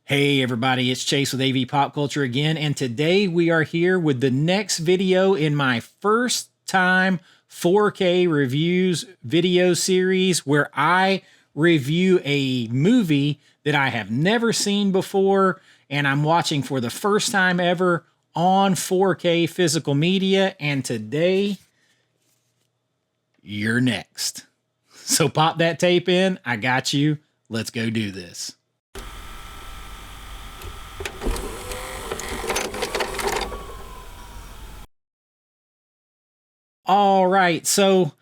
Hey everybody, it's Chase with AV Pop Culture again, and today we are here with the next video in my first time 4K reviews video series where I review a movie that I have never seen before and I'm watching for the first time ever on 4K physical media, and today you're next. So pop that tape in, I got you, let's go do this. All right, so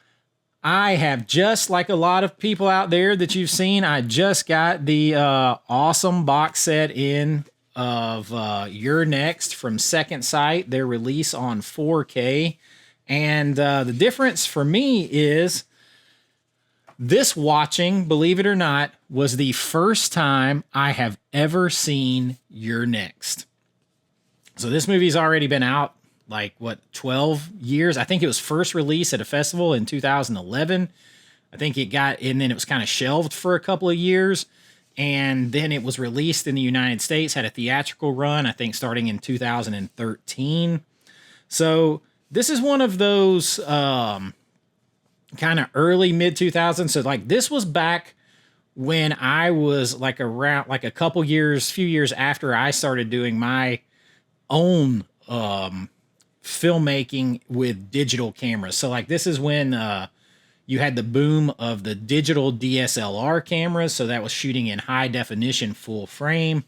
I have, just like a lot of people out there that you've seen, I just got the awesome box set in of You're Next from Second Sight, their release on 4K. And the difference for me is this watching, believe it or not, was the first time I have ever seen You're Next. So this movie's already been out like what, 12 years. I think it was first released at a festival in 2011. I think it got, and then it was kind of shelved for a couple of years. And then it was released in the United States, had a theatrical run, I think starting in 2013. So this is one of those kind of early mid 2000s. So like this was back when I was like around, like a couple years, few years after I started doing my own filmmaking with digital cameras. So like this is when you had the boom of the digital DSLR cameras. So that was shooting in high definition full frame.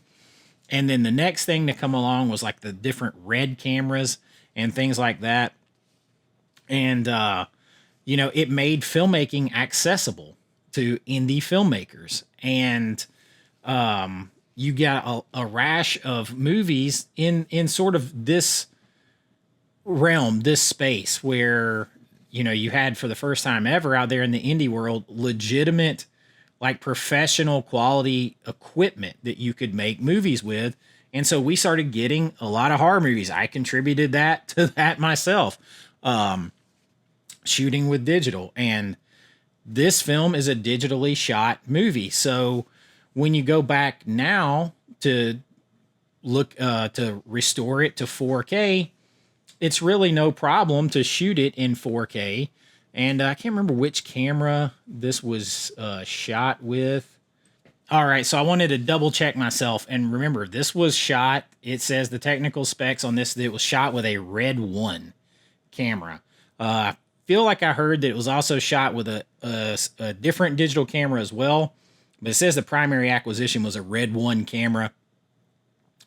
And then the next thing to come along was like the different red cameras and things like that. And, you know, it made filmmaking accessible to indie filmmakers. And you got a rash of movies in sort of this realm, this space where, you know, you had for the first time ever out there in the indie world, legitimate, like professional quality equipment that you could make movies with. And so we started getting a lot of horror movies. I contributed that to that myself, shooting with digital. And this film is a digitally shot movie. So when you go back now to look, to restore it to 4K, it's really no problem to shoot it in 4K. And I can't remember which camera this was shot with. All right, so I wanted to double check myself. And remember, this was shot, it says the technical specs on this, that it was shot with a Red 1 camera. I feel like I heard that it was also shot with a different digital camera as well. But it says the primary acquisition was a Red 1 camera.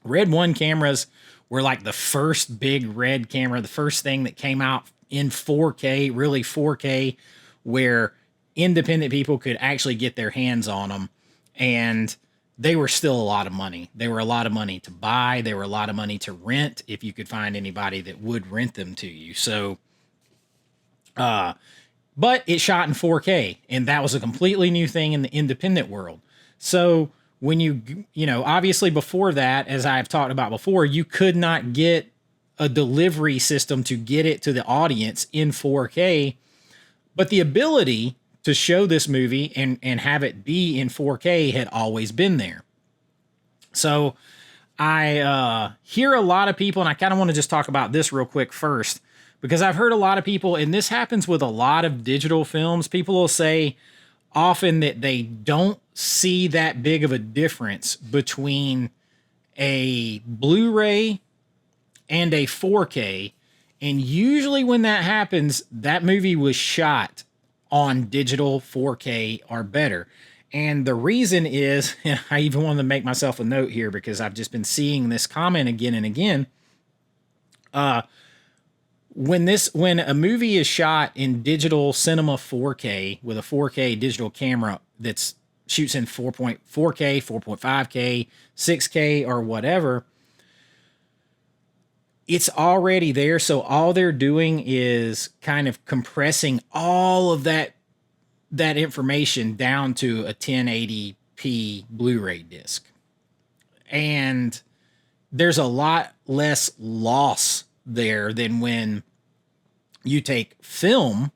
Red 1 cameras were like the first big red camera, the first thing that came out in 4K, really 4K, where independent people could actually get their hands on them. And they were still a lot of money. They were a lot of money to buy. They were a lot of money to rent if you could find anybody that would rent them to you. So, but it shot in 4K, and that was a completely new thing in the independent world. So when you know, obviously before that, as I've talked about before, you could not get a delivery system to get it to the audience in 4K, but the ability to show this movie and have it be in 4K had always been there. So I hear a lot of people, and I kind of want to just talk about this real quick first, because I've heard a lot of people, and this happens with a lot of digital films, people will say often that they don't see that big of a difference between a Blu-ray and a 4K. And usually when that happens, that movie was shot on digital 4K or better. And the reason is, and I even wanted to make myself a note here because I've just been seeing this comment again and again. When a movie is shot in digital cinema 4K with a 4K digital camera that's shoots in 4.4K, 4.5K, 6K, or whatever, it's already there. So all they're doing is kind of compressing all of that information down to a 1080p Blu-ray disc. And there's a lot less loss there than when you take film.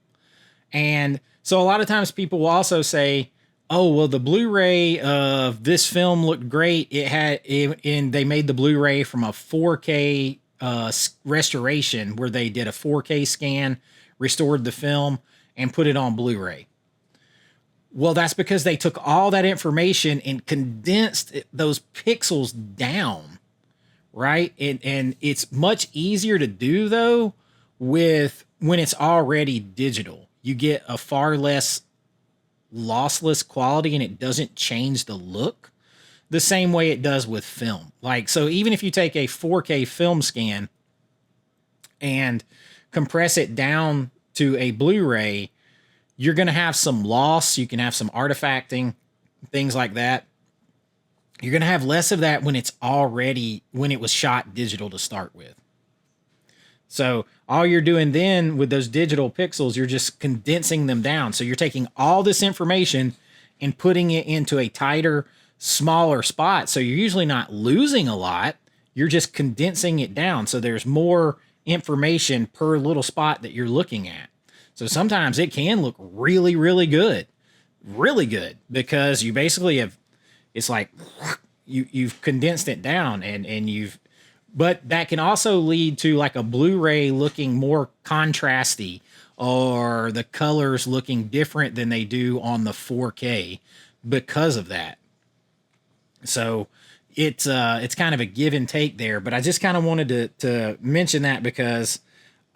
And so a lot of times people will also say, Oh, well, the Blu-ray of this film looked great. And they made the Blu-ray from a 4K restoration where they did a 4K scan, restored the film, and put it on Blu-ray. Well, that's because they took all that information and condensed those pixels down, right? And it's much easier to do though with when it's already digital. You get a far less lossless quality and it doesn't change the look the same way it does with film. Like, so even if you take a 4K film scan and compress it down to a Blu-ray, you're going to have some loss. You can have some artifacting, things like that. You're going to have less of that when when it was shot digital to start with. So all you're doing then with those digital pixels, you're just condensing them down. So you're taking all this information and putting it into a tighter, smaller spot. So you're usually not losing a lot. You're just condensing it down. So there's more information per little spot that you're looking at. So sometimes it can look really, really good, because you basically have, it's like you've condensed it down and but that can also lead to like a Blu-ray looking more contrasty or the colors looking different than they do on the 4K because of that. So it's kind of a give and take there, but I just kind of wanted to mention that because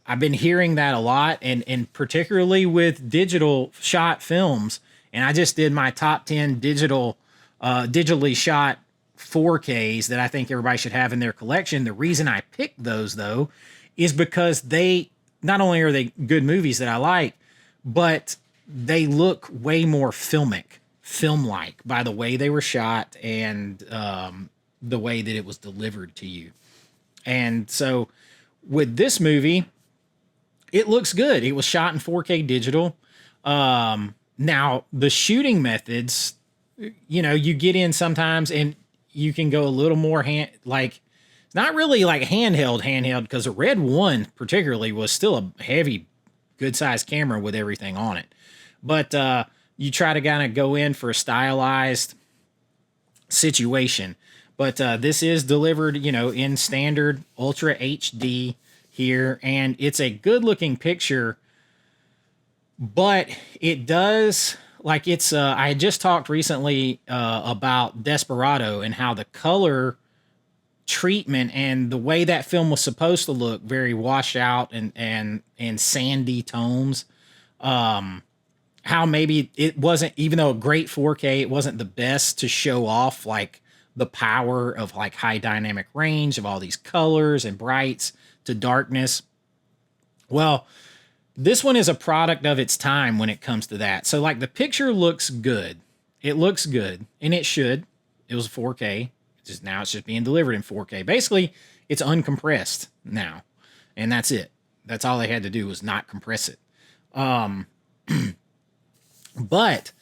I've been hearing that a lot, and particularly with digital shot films. And I just did my top 10 digitally shot 4Ks that I think everybody should have in their collection. The reason I picked those though is because they not only are they good movies that I like, but they look way more film-like by the way they were shot and the way that it was delivered to you. And so with this movie, it looks good. It was shot in 4K digital. Now the shooting methods, you get in sometimes and you can go a little more not really like handheld, because the Red One particularly was still a heavy, good sized camera with everything on it. But you try to kind of go in for a stylized situation. But this is delivered, in standard Ultra HD here, and it's a good looking picture, but it does I had just talked recently about Desperado and how the color treatment and the way that film was supposed to look, very washed out and sandy tones. How maybe it wasn't, even though a great 4K, it wasn't the best to show off like the power of like high dynamic range of all these colors and brights to darkness. Well, this one is a product of its time when it comes to that. So like the picture looks good. It looks good, and it should. It was 4K. Now it's just being delivered in 4K. Basically, it's uncompressed now, and that's it. That's all they had to do was not compress it. But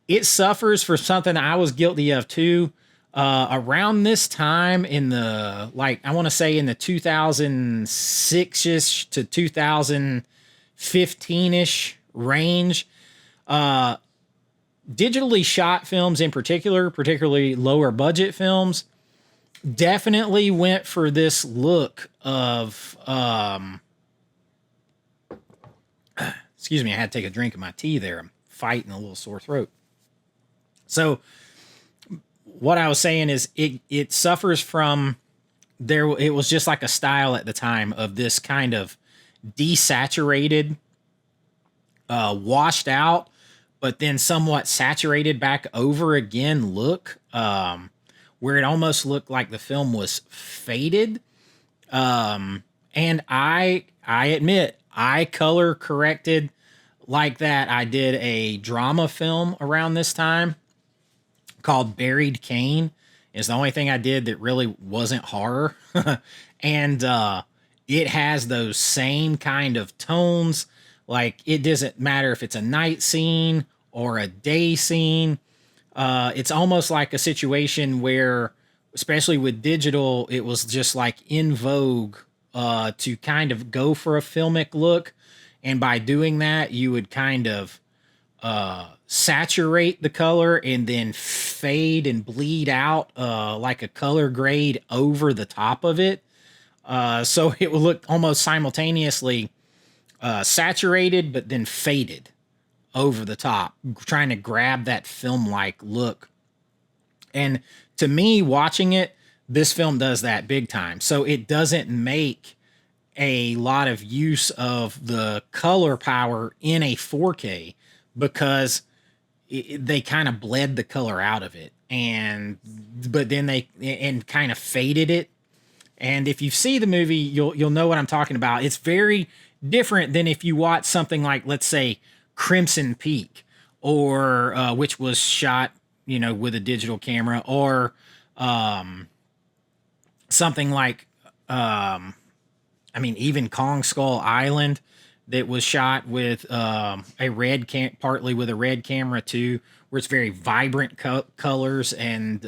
it suffers for something I was guilty of too. Around this time in the, I want to say in the 2006-ish to 2015-ish range, digitally shot films in particular, particularly lower budget films, definitely went for this look of, excuse me, I had to take a drink of my tea there. I'm fighting a little sore throat. So what I was saying is it suffers from it was just like a style at the time of this kind of desaturated, washed out, but then somewhat saturated back over again look, where it almost looked like the film was faded. And I admit, I color corrected like that. I did a drama film around this time called Buried Cane. It's the only thing I did that really wasn't horror. And it has those same kind of tones. Like, it doesn't matter if it's a night scene or a day scene. It's almost like a situation where, especially with digital, it was just like in vogue to kind of go for a filmic look. And by doing that, you would kind of saturate the color and then fade and bleed out like a color grade over the top of it. So it will look almost simultaneously saturated, but then faded over the top, trying to grab that film-like look. And to me, watching it, this film does that big time. So it doesn't make a lot of use of the color power in a 4K because they kind of bled the color out of it, but then they kind of faded it. And if you see the movie, you'll know what I'm talking about. It's very different than if you watch something like, let's say, Crimson Peak, or which was shot, with a digital camera, or something like, even Kong Skull Island, that was shot with partly with a red camera too, where it's very vibrant colors and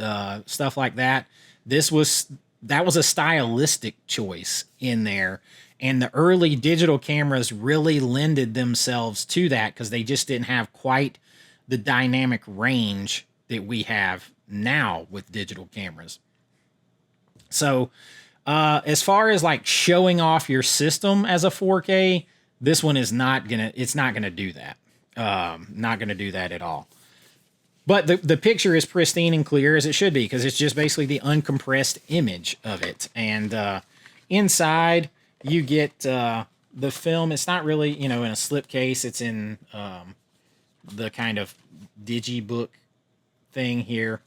stuff like that. That was a stylistic choice in there, and the early digital cameras really lended themselves to that because they just didn't have quite the dynamic range that we have now with digital cameras. So as far as like showing off your system as a 4K, this one is not gonna do that. Not gonna do that at all. But the picture is pristine and clear, as it should be, because it's just basically the uncompressed image of it. And inside you get the film. It's not really, in a slipcase. It's in the kind of digibook thing here.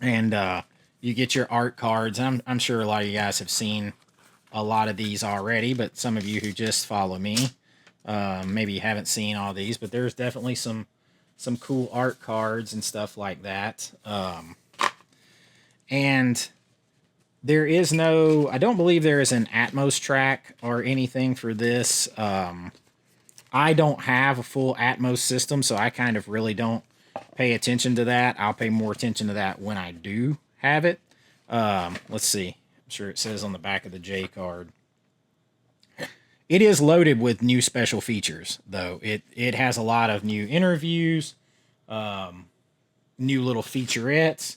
And you get your art cards. I'm sure a lot of you guys have seen a lot of these already, but some of you who just follow me, maybe you haven't seen all these, but there's definitely some cool art cards and stuff like that. And I don't believe there is an Atmos track or anything for this. I don't have a full Atmos system, so I kind of really don't pay attention to that. I'll pay more attention to that when I do have it. Let's see. I'm sure it says on the back of the J card. It is loaded with new special features, though. It has a lot of new interviews, new little featurettes,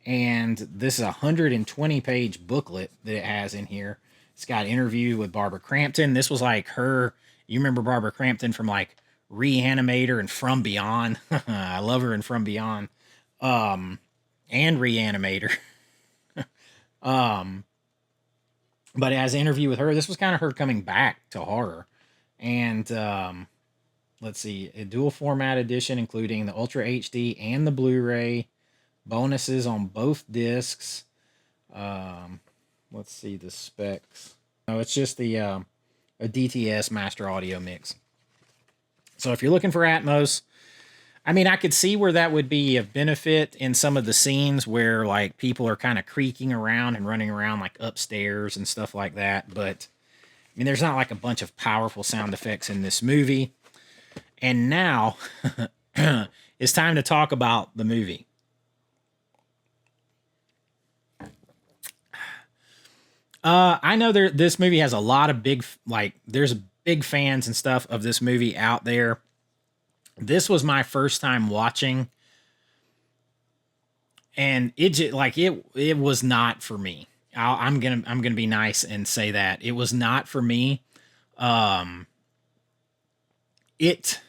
and this is a 120-page booklet that it has in here. It's got interview with Barbara Crampton. This was like her. You remember Barbara Crampton from like Reanimator and From Beyond? I love her in From Beyond, and Reanimator. But as an interview with her, this was kind of her coming back to horror. And let's see, a dual format edition, including the Ultra HD and the Blu-ray, bonuses on both discs. Let's see the specs. No, it's just a DTS master audio mix. So if you're looking for Atmos, I could see where that would be of benefit in some of the scenes where like people are kind of creaking around and running around like upstairs and stuff like that. But there's not like a bunch of powerful sound effects in this movie. And now it's time to talk about the movie. I know this movie has a lot of there's big fans and stuff of this movie out there. This was my first time watching, and it was not for me. I'm gonna be nice and say that it was not for me. It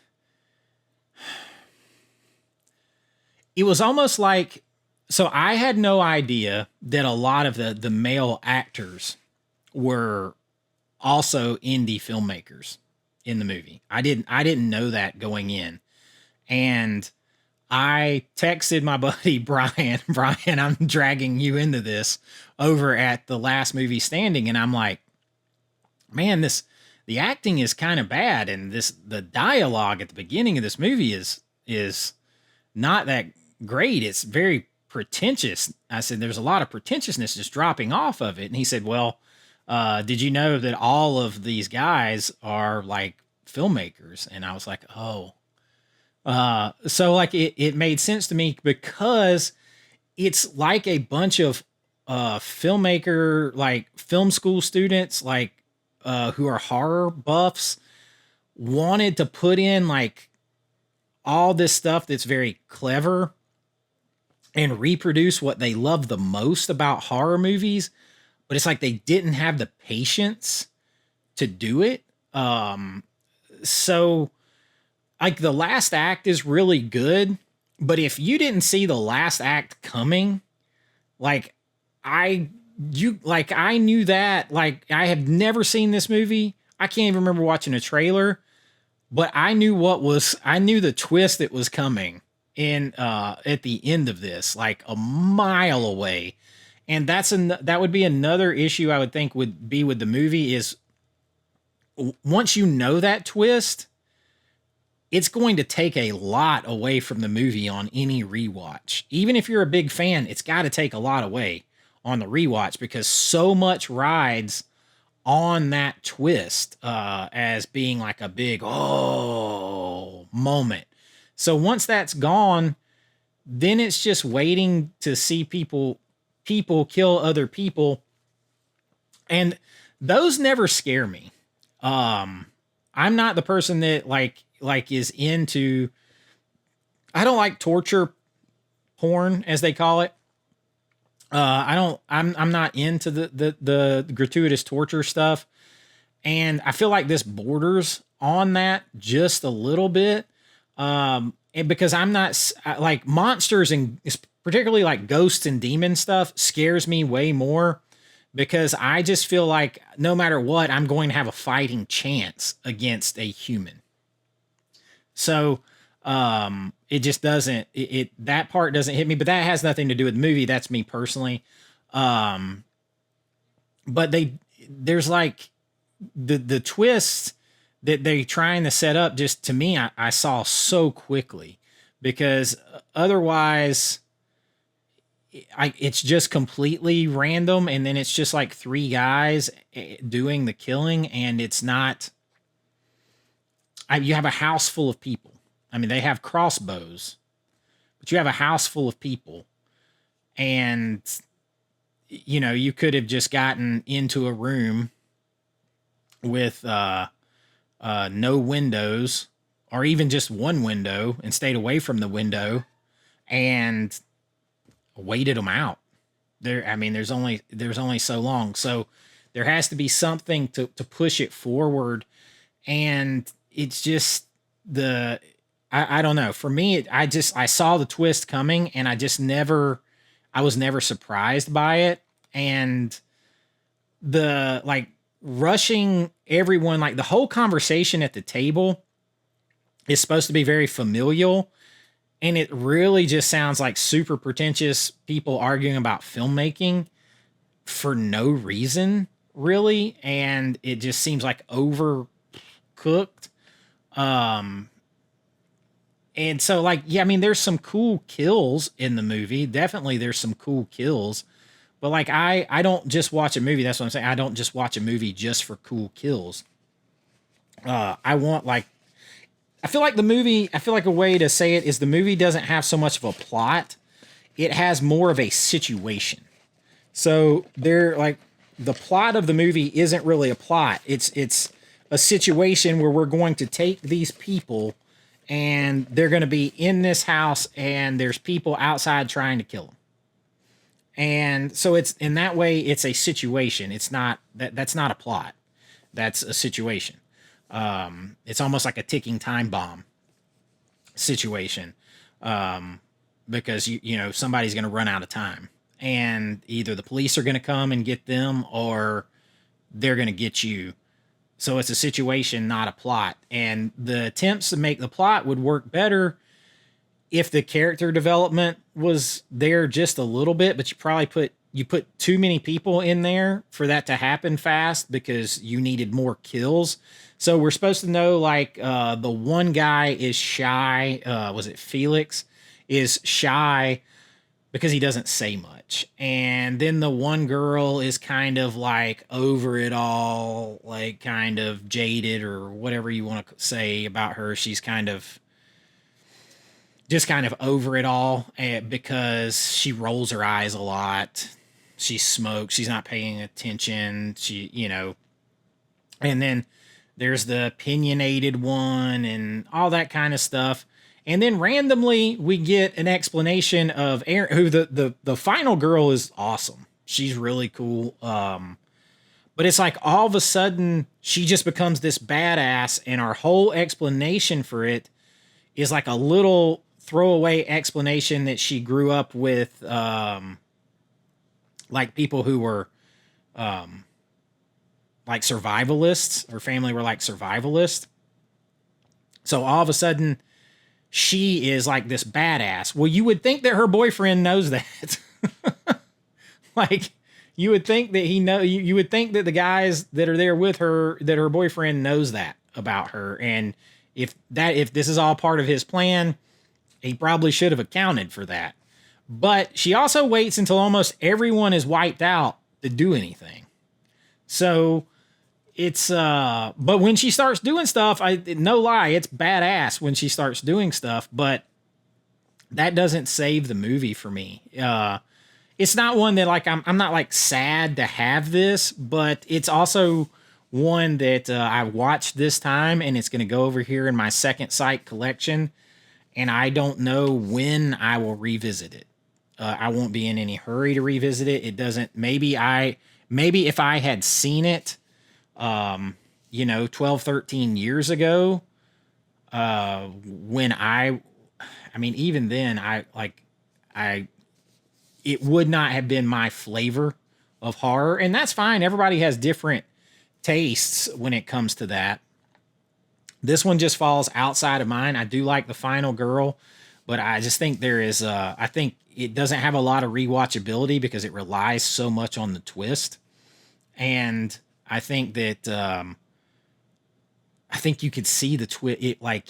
was almost like, so I had no idea that a lot of the male actors were also indie filmmakers in the movie. I didn't know that going in. And I texted my buddy Brian, I'm dragging you into this, over at the Last Movie Standing, and I'm like, man, the acting is kind of bad, and the dialogue at the beginning of this movie is not that great. It's very pretentious. I said, there's a lot of pretentiousness just dropping off of it. And he said, well, did you know that all of these guys are like filmmakers? And I was like, oh. So like it made sense to me, because it's like a bunch of filmmaker, like film school students, like who are horror buffs, wanted to put in like all this stuff that's very clever and reproduce what they love the most about horror movies, but it's like they didn't have the patience to do it. So like the last act is really good, but if you didn't see the last act coming, like I knew that, like I have never seen this movie. I can't even remember watching a trailer, but I knew I knew the twist that was coming in at the end of this, like a mile away. And that would be another issue I would think would be with the movie is once you know that twist, it's going to take a lot away from the movie on any rewatch. Even if you're a big fan, it's got to take a lot away on the rewatch because so much rides on that twist as being like a big moment. So once that's gone, then it's just waiting to see people kill other people, and those never scare me. I'm not the person that like is into. I don't like torture porn, as they call it. I'm not into the gratuitous torture stuff. And I feel like this borders on that just a little bit. And because I'm not like monsters and particularly like ghosts and demon stuff scares me way more because I just feel like no matter what, I'm going to have a fighting chance against a human. So, it just doesn't, that part doesn't hit me, but that has nothing to do with the movie. That's me personally. But there's like the twist that they trying to set up just to me, I saw so quickly because otherwise it's just completely random. And then it's just like three guys doing the killing and it's not, you have a house full of people. I mean, they have crossbows, but you have a house full of people. And, you know, you could have just gotten into a room with no windows or even just one window and stayed away from the window and waited them out. I mean, there's only so long. So there has to be something to push it forward. And it's just I don't know. For me, I saw the twist coming and I was never surprised by it. And the like rushing everyone, like the whole conversation at the table is supposed to be very familial. And it really just sounds like super pretentious people arguing about filmmaking for no reason, really. And it just seems like overcooked. And so like, yeah, I mean, there's some cool kills in the movie. Definitely there's some cool kills, but like, I don't just watch a movie. That's what I'm saying. I don't just watch a movie just for cool kills. I want like, I feel like a way to say it is the movie doesn't have so much of a plot. It has more of a situation. So they're like, the plot of the movie isn't really a plot. It's a situation where we're going to take these people and they're going to be in this house and there's people outside trying to kill them. And so it's in that way, it's a situation. It's not that's not a plot. That's a situation. It's almost like a ticking time bomb situation. Because you know, somebody's going to run out of time and either the police are going to come and get them or they're going to get you. So it's a situation, not a plot. And the attempts to make the plot would work better if the character development was there just a little bit, but you put too many people in there for that to happen fast because you needed more kills. So we're supposed to know like the one guy is shy. Was it Felix? Is shy because he doesn't say much. And then the one girl is kind of like over it all, like kind of jaded or whatever you want to say about her. She's just kind of over it all because she rolls her eyes a lot. She smokes. She's not paying attention. And then there's the opinionated one and all that kind of stuff. And then randomly we get an explanation of Aaron, who the final girl is awesome. She's really cool. But it's like all of a sudden she just becomes this badass, and our whole explanation for it is like a little throwaway explanation that she grew up with, like people who were like survivalists. Her family were like survivalists. So all of a sudden she is like this badass. Well, you would think that her boyfriend knows that. Like, you would think that you would think that the guys that are there with her, that her boyfriend knows that about her. And if this is all part of his plan, he probably should have accounted for that. But she also waits until almost everyone is wiped out to do anything. So it's, but when she starts doing stuff, no lie, it's badass when she starts doing stuff, but that doesn't save the movie for me. It's not one that like, I'm not like sad to have this, but it's also one that I watched this time, and it's going to go over here in my second sight collection. And I don't know when I will revisit it. I won't be in any hurry to revisit it. It doesn't, maybe if I had seen it, 12, 13 years ago, when even then it would not have been my flavor of horror, and that's fine. Everybody has different tastes when it comes to that. This one just falls outside of mine. I do like the final girl, but I just think I think it doesn't have a lot of rewatchability because it relies so much on the twist. And I think that, I think you could see the twist. It like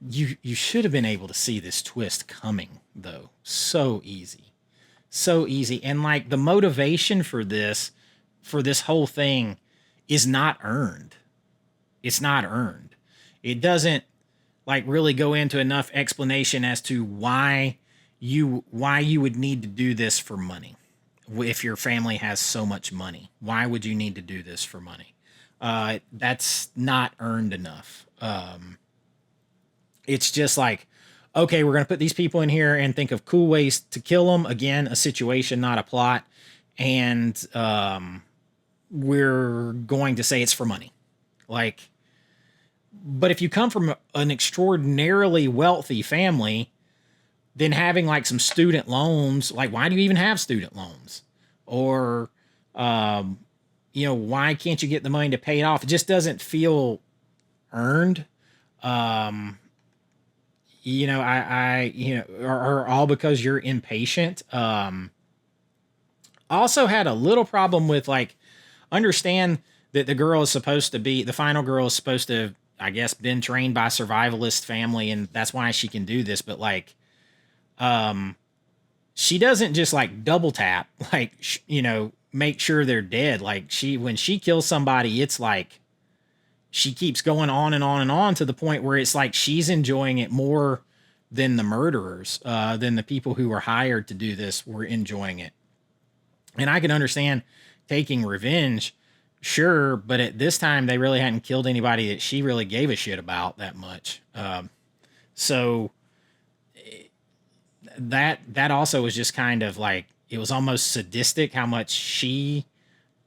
you should have been able to see this twist coming though. So easy. And like the motivation for this whole thing is not earned. It's not earned. It doesn't like really go into enough explanation as to why you would need to do this for money. If your family has so much money, why would you need to do this for money? That's not earned enough. It's just like, okay, we're going to put these people in here and think of cool ways to kill them. Again, a situation, not a plot. And we're going to say it's for money. Like, but if you come from an extraordinarily wealthy family, then having like some student loans, like why do you even have student loans? Or, why can't you get the money to pay it off? It just doesn't feel earned. Or all because you're impatient. Also had a little problem with like, understand that the final girl is supposed to, I guess, been trained by a survivalist family, and that's why she can do this. But like, she doesn't just like double tap, like, make sure they're dead. Like when she kills somebody, it's like, she keeps going on and on and on to the point where it's like she's enjoying it more than the murderers, than the people who were hired to do this were enjoying it. And I can understand taking revenge, sure, but at this time they really hadn't killed anybody that she really gave a shit about that much. So that also was just kind of like, it was almost sadistic how much she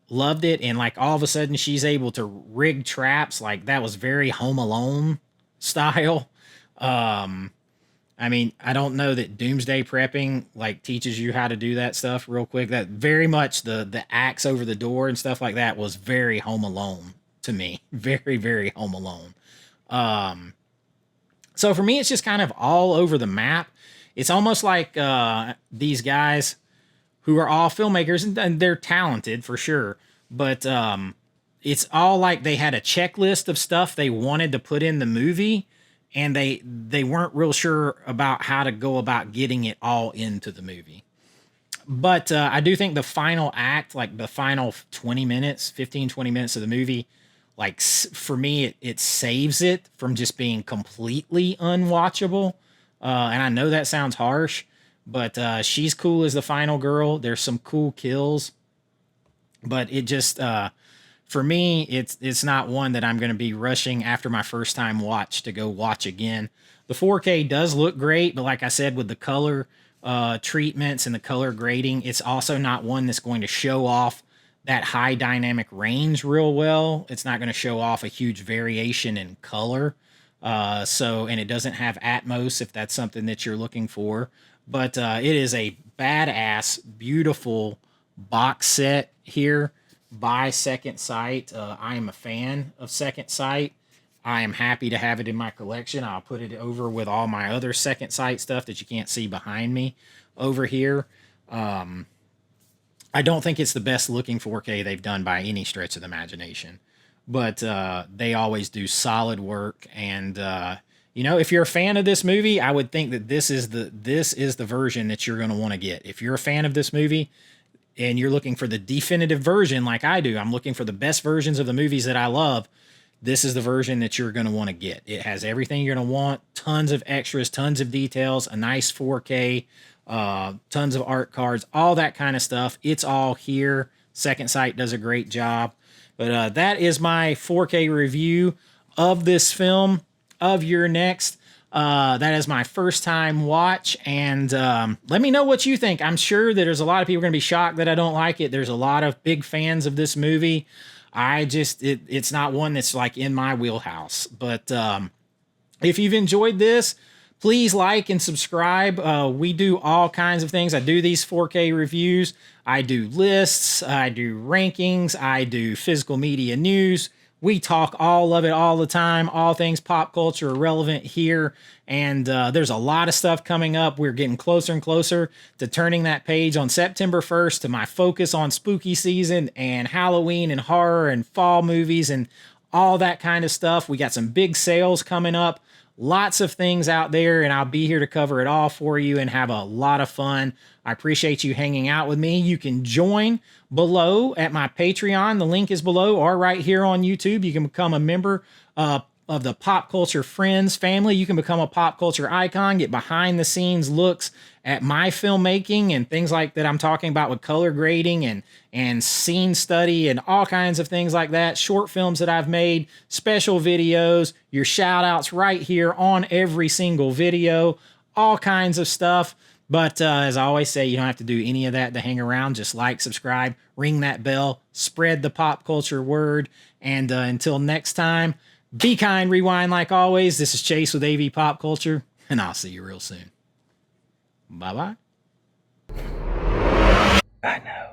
loved it, and like all of a sudden she's able to rig traps. Like that was very Home Alone style. I don't know that doomsday prepping like teaches you how to do that stuff real quick. That very much the axe over the door and stuff like that was very Home Alone to me. Very, very Home Alone. So for me, it's just kind of all over the map. It's almost like these guys who are all filmmakers, and they're talented for sure, but it's all like they had a checklist of stuff they wanted to put in the movie, and they weren't real sure about how to go about getting it all into the movie. But I do think the final act, like the final 15, 20 minutes of the movie, like for me, it saves it from just being completely unwatchable. And I know that sounds harsh, but she's cool as the final girl. There's some cool kills, but it just, for me, it's not one that I'm going to be rushing after my first time watch to go watch again. The 4K does look great, but like I said, with the color treatments and the color grading, it's also not one that's going to show off that high dynamic range real well. It's not going to show off a huge variation in color. And it doesn't have Atmos if that's something that you're looking for. But it is a badass, beautiful box set here by Second Sight. I am a fan of Second Sight. I am happy to have it in my collection. I'll put it over with all my other Second Sight stuff that you can't see behind me over here. I don't think it's the best looking 4K they've done by any stretch of the imagination, but they always do solid work. And if you're a fan of this movie, I would think that this is the version that you're going to want to get. If you're a fan of this movie and you're looking for the definitive version, like I do, I'm looking for the best versions of the movies that I love. This is the version that you're going to want to get. It has everything you're going to want, tons of extras, tons of details, a nice 4K, tons of art cards, all that kind of stuff. It's all here. Second Sight does a great job. But that is my 4K review of this film, of Your Next. That is my first time watch, and let me know what you think. I'm sure that there's a lot of people going to be shocked that I don't like it. There's a lot of big fans of this movie. It's not one that's like in my wheelhouse. But if you've enjoyed this, please like and subscribe. We do all kinds of things. I do these 4K reviews. I do lists. I do rankings. I do physical media news. We talk all of it all the time. All things pop culture are relevant here. And there's a lot of stuff coming up. We're getting closer and closer to turning that page on September 1st to my focus on spooky season and Halloween and horror and fall movies and all that kind of stuff. We got some big sales coming up. Lots of things out there, and I'll be here to cover it all for you and have a lot of fun. I appreciate you hanging out with me. You can join below at my Patreon. The link is below, or right here on YouTube. You can become a member of the Pop Culture Friends family. You can become a pop culture icon, get behind the scenes looks at my filmmaking and things like that I'm talking about with color grading and scene study and all kinds of things like that. Short films that I've made, special videos, your shout outs right here on every single video, all kinds of stuff. But as I always say, you don't have to do any of that to hang around. Just like, subscribe, ring that bell, spread the pop culture word. And until next time, be kind, rewind like always. This is Chase with AV Pop Culture, and I'll see you real soon. Bye-bye. I know.